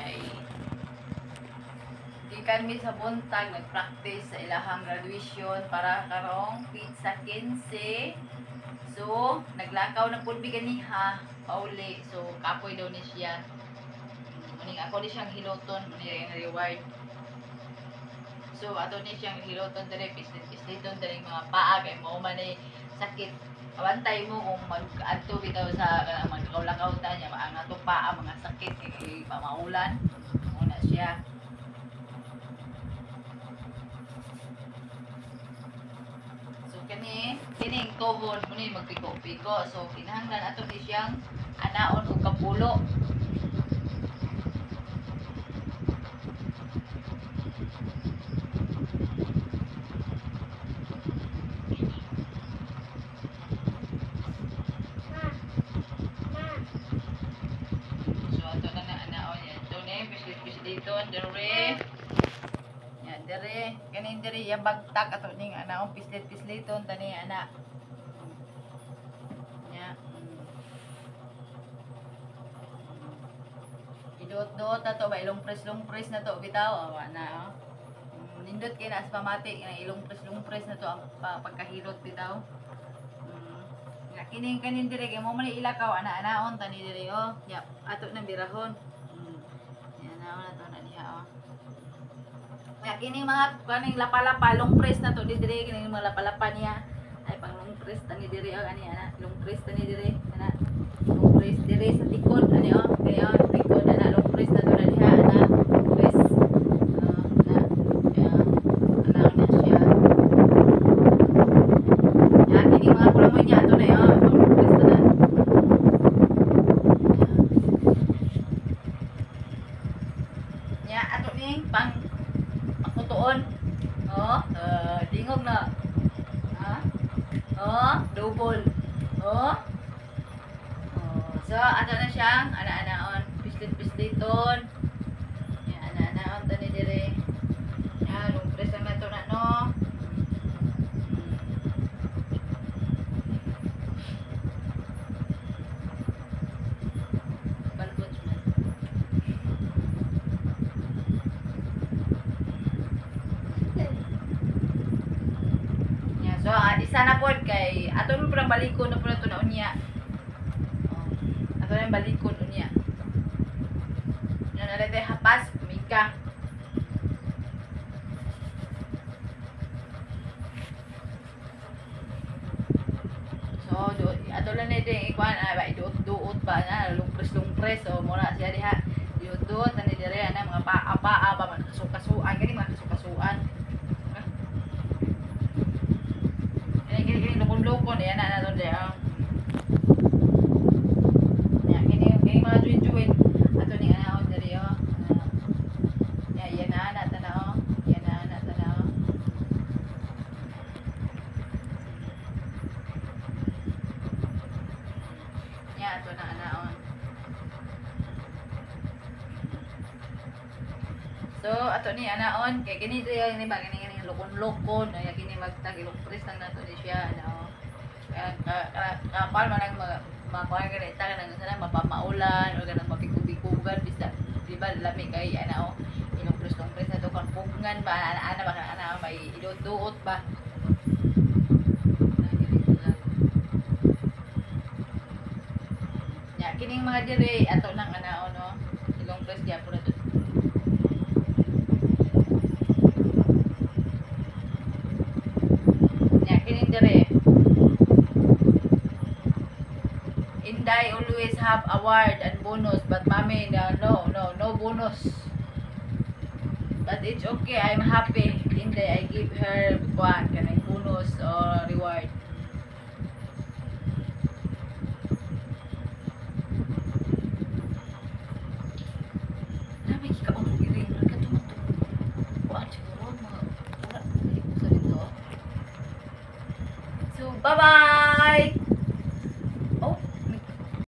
kay gikan mi sa buntag nag-practice sa ilahang graduation para karong pizza 15. So naglakaw na pud mi ganiha pauli. So kapoy daw ni siya. Muning ako ni siyang hiloton ni reward. So ato ni siyang hiloton dire pisliton dire mga paa kay mao man ni sakit. Abantay mo kung mag-adto bitaw sa magkaulakaw ta niya ang ato paa mga sakit kay pamaulan. Una siya. So kining tuhod mo ni magpiko-piko. So kinahanglan ato ni siyang anaon og kapulo. Dire yan dire kanin dire ya bagtak ato ning anaong pislit-pisliton tani ana ya idot-dot ato ba ilong press na to bitaw awa na nindot kay na pamati nga ilong press na to ang pagkahilot bitaw nga kining kanin dire kay mo man ilakaw ana-anaon tani dire oh ya ato nang birahon yan na to na diha oh. Kaya kining mga kaning lapalapa long press na to dire kining mga lapalapa niya ay pang long press tani dire oh ani ana long press tani dire ana long press dire sa tikod ani oh kaya tikod ana long press na to na diha ana press na ya ana na siya ya kining mga kulamoy niya to na oh long press na ya ato ning pang kutuon. Oh, dingog na. Ha? Oh, double. Oh. Oh, so ato na siyang ana-anaon, pislit-pisliton. Ya ana-anaon tani dire. Ya, long press lang nato na no. Balbot man. So, isa na po kay ato mo parang balikon na po na ito na unya. Ato na yung balikon unya. Yan na rin hapas, kumika. So, ato lang na rin ikuan, iduot-duot ba na, lungpres. So, muna siya diha. Iduot-duot, nani dire na mga paa-paa ba, mga kasukasuan, ganyan mga kasukasuan. Kini lukon-lukon yan na nato diya. Ya kini mga juin-juin ato ni anaon diri oh. Ya yan na tanaw. Yan na tanaw. Ya ato na anaon. So ato ni anaon kay kini ni ba kini lukon-lukon ay kini magtagilong press lang nato ni siya ano kapal man ang makuha ka rin tayo nang sana mapamaulan o ganang mapikubikugan bisa di ba lami kay ano ilong press na to kung pugngan ba ana ba may idot-duot ba ya kining mga dire ato nang anao no ilong press diya pura to. Inday always have award and bonus, but mommy no bonus. But it's okay, I'm happy. Inday, I give her one kanang bonus or reward. Nabi ka umugiring ka tumato. Kuan siguro mga wala sa dito. So bye bye.